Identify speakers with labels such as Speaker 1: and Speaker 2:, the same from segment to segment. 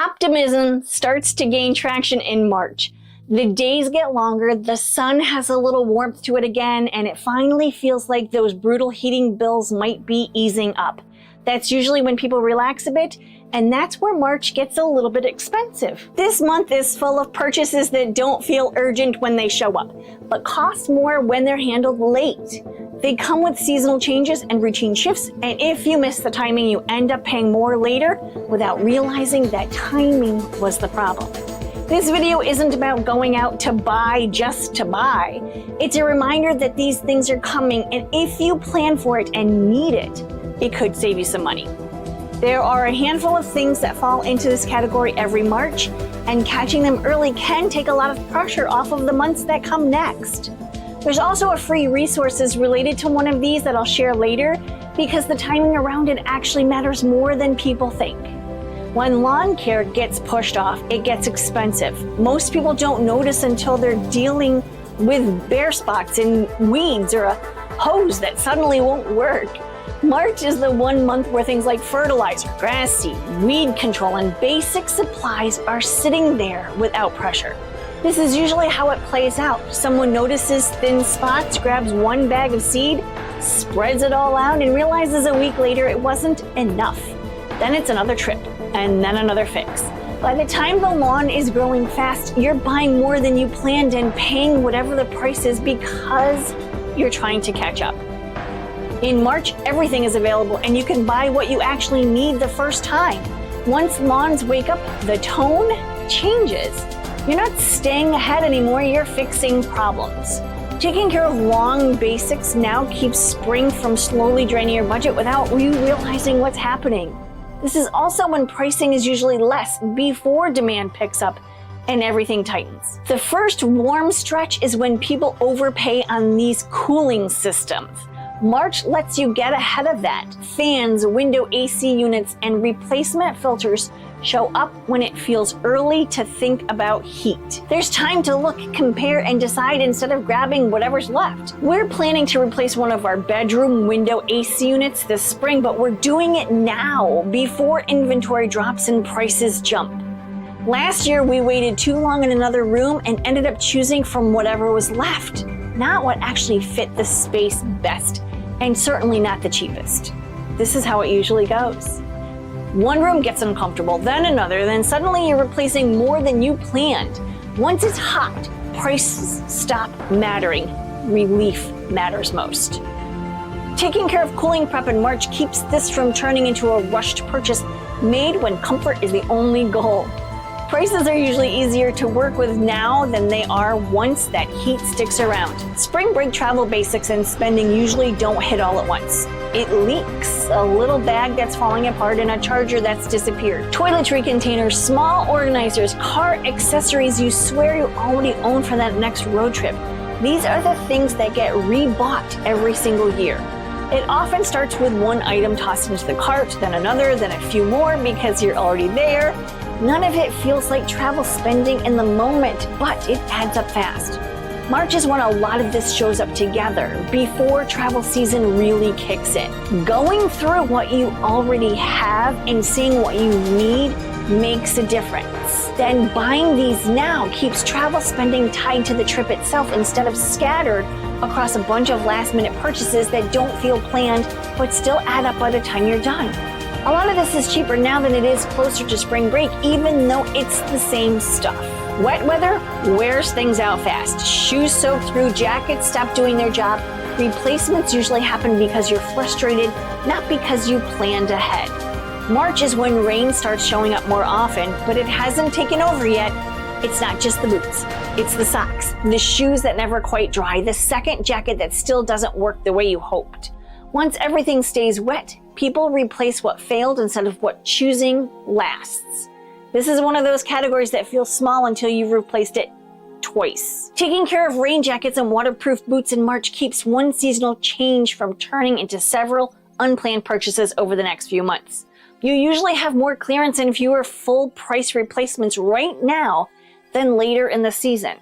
Speaker 1: Optimism starts to gain traction in March. The days get longer, the sun has a little warmth to it again, and it finally feels like those brutal heating bills might be easing up. That's usually when people relax a bit, and that's where March gets a little bit expensive. This month is full of purchases that don't feel urgent when they show up, but cost more when they're handled late. They come with seasonal changes and routine shifts, and if you miss the timing, you end up paying more later without realizing that timing was the problem. This video isn't about going out to buy just to buy. It's a reminder that these things are coming, and if you plan for it and need it, it could save you some money. There are a handful of things that fall into this category every March, and catching them early can take a lot of pressure off of the months that come next. There's also a free resources related to one of these that I'll share later, because the timing around it actually matters more than people think. When lawn care gets pushed off, it gets expensive. Most people don't notice until they're dealing with bare spots and weeds or a hose that suddenly won't work. March is the one month where things like fertilizer, grass seed, weed control, and basic supplies are sitting there without pressure. This is usually how it plays out. Someone notices thin spots, grabs one bag of seed, spreads it all out, and realizes a week later it wasn't enough. Then it's another trip, and then another fix. By the time the lawn is growing fast, you're buying more than you planned and paying whatever the price is because you're trying to catch up. In March, everything is available, and you can buy what you actually need the first time. Once lawns wake up, the tone changes. You're not staying ahead anymore, you're fixing problems. Taking care of long basics now keeps spring from slowly draining your budget without you realizing what's happening. This is also when pricing is usually less before demand picks up and everything tightens. The first warm stretch is when people overpay on these cooling systems. March lets you get ahead of that. Fans, window AC units, and replacement filters show up when it feels early to think about heat. There's time to look, compare, and decide instead of grabbing whatever's left. We're planning to replace one of our bedroom window AC units this spring, but we're doing it now before inventory drops and prices jump. Last year, we waited too long in another room and ended up choosing from whatever was left, not what actually fit the space best, and certainly not the cheapest. This is how it usually goes. One room gets uncomfortable, then another, then suddenly you're replacing more than you planned. Once it's hot, prices stop mattering. Relief matters most. Taking care of cooling prep in March keeps this from turning into a rushed purchase made when comfort is the only goal. Prices are usually easier to work with now than they are once that heat sticks around. Spring break travel basics and spending usually don't hit all at once. It leaks, a little bag that's falling apart, and a charger that's disappeared. Toiletry containers, small organizers, car accessories you swear you already own for that next road trip. These are the things that get rebought every single year. It often starts with one item tossed into the cart, then another, then a few more because you're already there. None of it feels like travel spending in the moment, but it adds up fast. March is when a lot of this shows up together before travel season really kicks in. Going through what you already have and seeing what you need makes a difference. Then buying these now keeps travel spending tied to the trip itself instead of scattered across a bunch of last-minute purchases that don't feel planned but still add up by the time you're done. A lot of this is cheaper now than it is closer to spring break, even though it's the same stuff. Wet weather wears things out fast. Shoes soak through, jackets stop doing their job. Replacements usually happen because you're frustrated, not because you planned ahead. March is when rain starts showing up more often, but it hasn't taken over yet. It's not just the boots, it's the socks, the shoes that never quite dry, the second jacket that still doesn't work the way you hoped. Once everything stays wet, people replace what failed instead of what choosing lasts. This is one of those categories that feels small until you've replaced it twice. Taking care of rain jackets and waterproof boots in March keeps one seasonal change from turning into several unplanned purchases over the next few months. You usually have more clearance and fewer full price replacements right now than later in the season.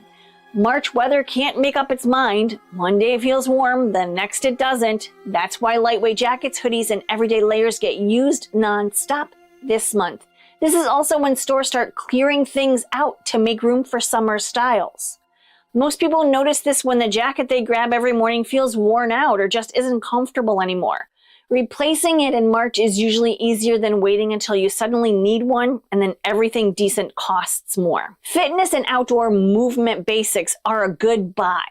Speaker 1: March weather can't make up its mind. One day it feels warm, the next it doesn't. That's why lightweight jackets, hoodies, and everyday layers get used non-stop this month. This is also when stores start clearing things out to make room for summer styles. Most people notice this when the jacket they grab every morning feels worn out or just isn't comfortable anymore. Replacing it in March is usually easier than waiting until you suddenly need one and then everything decent costs more. Fitness and outdoor movement basics are a good buy.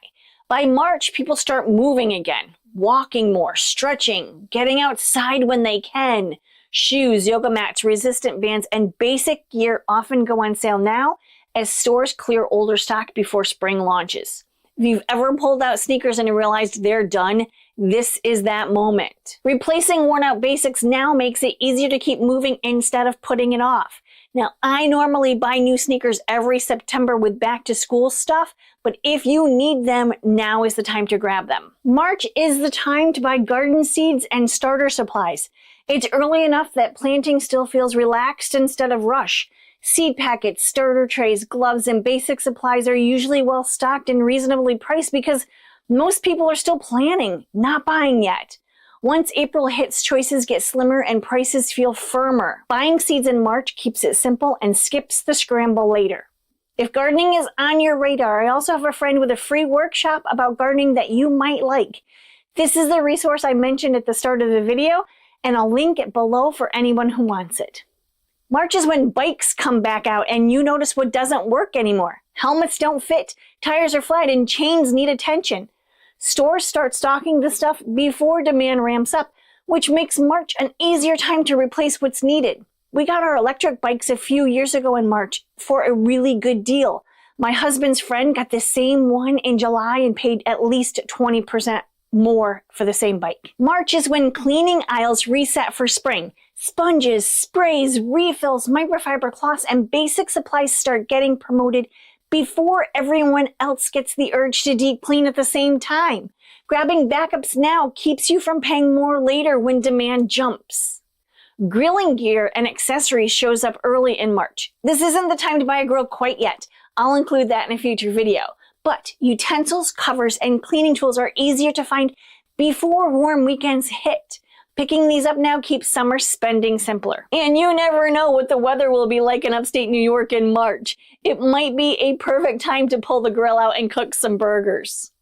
Speaker 1: By March, people start moving again, walking more, stretching, getting outside when they can. Shoes, yoga mats, resistant bands, and basic gear often go on sale now as stores clear older stock before spring launches. If you've ever pulled out sneakers and realized they're done, this is that moment. Replacing worn out basics now makes it easier to keep moving instead of putting it off. Now, I normally buy new sneakers every September with back to school stuff, but if you need them, now is the time to grab them. March is the time to buy garden seeds and starter supplies. It's early enough that planting still feels relaxed instead of rush. Seed packets, starter trays, gloves, and basic supplies are usually well stocked and reasonably priced because most people are still planning, not buying yet. Once April hits, choices get slimmer and prices feel firmer. Buying seeds in March keeps it simple and skips the scramble later. If gardening is on your radar, I also have a friend with a free workshop about gardening that you might like. This is the resource I mentioned at the start of the video, and I'll link it below for anyone who wants it. March is when bikes come back out and you notice what doesn't work anymore. Helmets don't fit, tires are flat, and chains need attention. Stores start stocking this stuff before demand ramps up, which makes March an easier time to replace what's needed. We got our electric bikes a few years ago in March for a really good deal. My husband's friend got the same one in July and paid at least 20% more for the same bike. March is when cleaning aisles reset for spring. Sponges, sprays, refills, microfiber cloths, and basic supplies start getting promoted before everyone else gets the urge to deep clean at the same time. Grabbing backups now keeps you from paying more later when demand jumps. Grilling gear and accessories shows up early in March. This isn't the time to buy a grill quite yet. I'll include that in a future video. But utensils, covers, and cleaning tools are easier to find before warm weekends hit. Picking these up now keeps summer spending simpler. And you never know what the weather will be like in upstate New York in March. It might be a perfect time to pull the grill out and cook some burgers.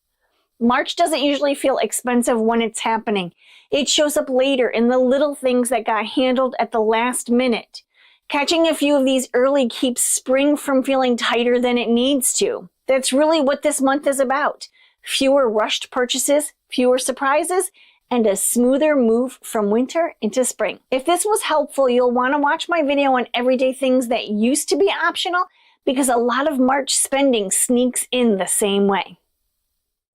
Speaker 1: March doesn't usually feel expensive when it's happening. It shows up later in the little things that got handled at the last minute. Catching a few of these early keeps spring from feeling tighter than it needs to. That's really what this month is about. Fewer rushed purchases, fewer surprises, and a smoother move from winter into spring. If this was helpful, you'll want to watch my video on everyday things that used to be optional because a lot of March spending sneaks in the same way.